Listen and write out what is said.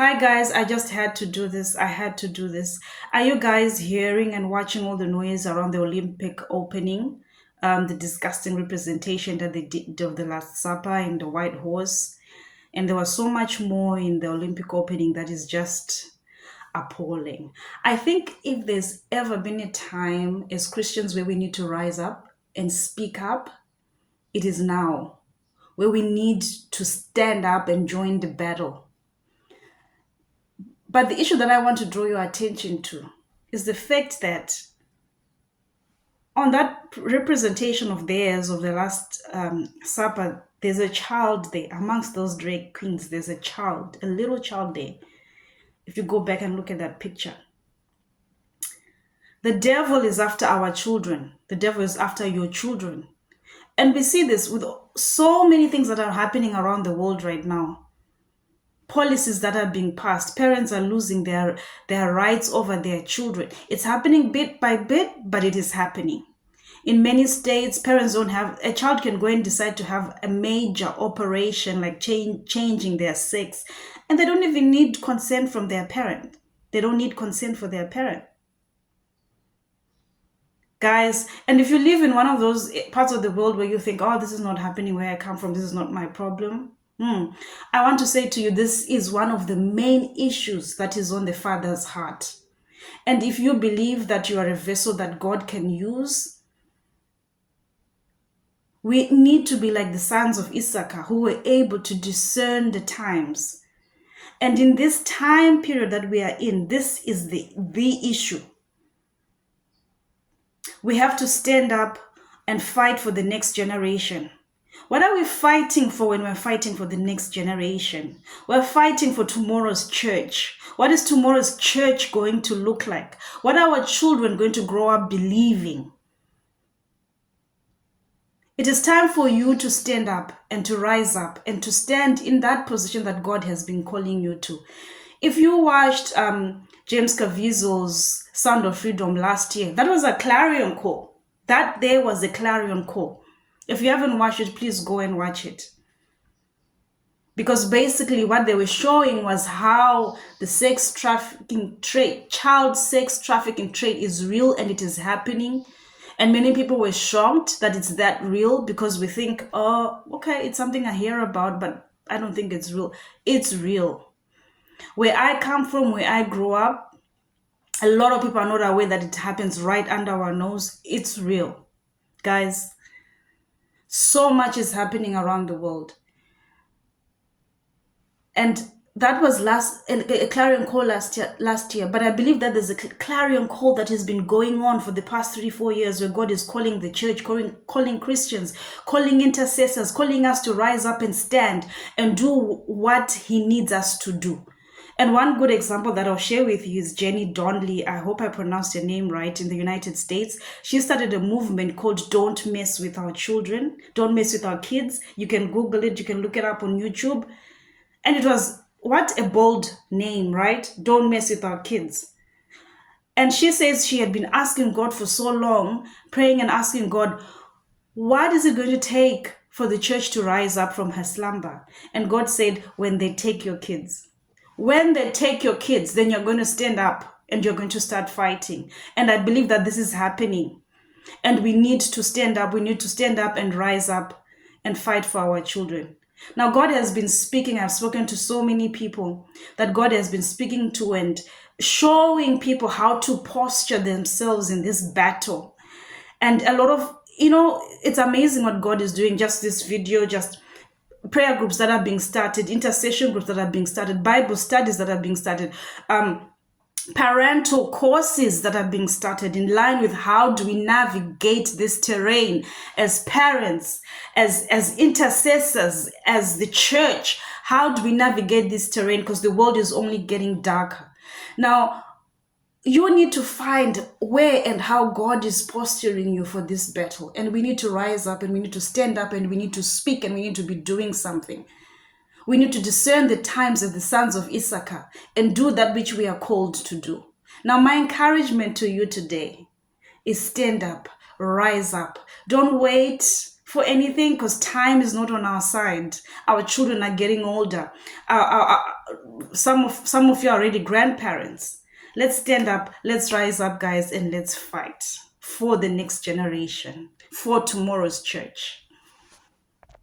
Hi guys, I just had to do this. I had to do this. Are you guys hearing and watching all the noise around the Olympic opening? The disgusting representation that they did of the Last Supper and the White Horse. And there was so much more in the Olympic opening that is just appalling. I think if there's ever been a time as Christians where we need to rise up and speak up, it is now, where we need to stand up and join the battle. But the issue that I want to draw your attention to is the fact that on that representation of theirs of the Last Supper, there's a child there. Amongst those drag queens, there's a child, a little child there. If you go back and look at that picture, the devil is after our children. The devil is after your children. And we see this with so many things that are happening around the world right now. Policies that are being passed, parents are losing their rights over their children. It's happening bit by bit, but it is happening. In many states, parents don't have, a child can go and decide to have a major operation like changing their sex, and they don't even need consent from their parent. They don't need consent for their parent. Guys, and if you live in one of those parts of the world where you think, oh, this is not happening where I come from, this is not my problem, I want to say to you, this is one of the main issues that is on the Father's heart. And if you believe that you are a vessel that God can use, we need to be like the sons of Issachar who were able to discern the times. And in this time period that we are in, this is the issue. We have to stand up and fight for the next generation. What are we fighting for when we're fighting for the next generation? We're fighting for tomorrow's church. What is tomorrow's church going to look like? What are our children going to grow up believing? It is time for you to stand up and to rise up and to stand in that position that God has been calling you to. If you watched James Caviezel's Sound of Freedom last year, that was a clarion call. That there was a clarion call. If you haven't watched it, please go and watch it. Because basically what they were showing was how the sex trafficking trade, child sex trafficking trade is real and it is happening. And many people were shocked that it's that real because we think, oh, okay, it's something I hear about, but I don't think it's real. It's real. Where I come from, where I grew up, a lot of people are not aware that it happens right under our nose. It's real. Guys, so much is happening around the world. And that was a clarion call last year. But I believe that there's a clarion call that has been going on for the past 3-4 years, where God is calling the church, calling Christians, calling intercessors, calling us to rise up and stand and do what he needs us to do. And one good example that I'll share with you is Jenny Donnelly. I hope I pronounced her name right, in the United States. She started a movement called Don't Mess with Our Children. Don't Mess with Our Kids. You can Google it. You can look it up on YouTube. And it was, what a bold name, right? Don't mess with our kids. And she says she had been asking God for so long, praying and asking God, what is it going to take for the church to rise up from her slumber? And God said, when they take your kids. When they take your kids, then you're going to stand up and you're going to start fighting. And I believe that this is happening. And we need to stand up. We need to stand up and rise up and fight for our children. Now, God has been speaking. I've spoken to so many people that God has been speaking to and showing people how to posture themselves in this battle. And a lot of, it's amazing what God is doing. Just this video, just prayer groups that are being started, intercession groups that are being started, Bible studies that are being started, parental courses that are being started in line with how do we navigate this terrain as parents, as intercessors, as the church. How do we navigate this terrain? Because the world is only getting darker. Now, you need to find where and how God is posturing you for this battle. And we need to rise up and we need to stand up and we need to speak and we need to be doing something. We need to discern the times of the sons of Issachar and do that which we are called to do. Now, my encouragement to you today is stand up, rise up. Don't wait for anything, because time is not on our side. Our children are getting older. Some of you are already grandparents. Let's stand up, let's rise up, guys, and let's fight for the next generation, for tomorrow's church.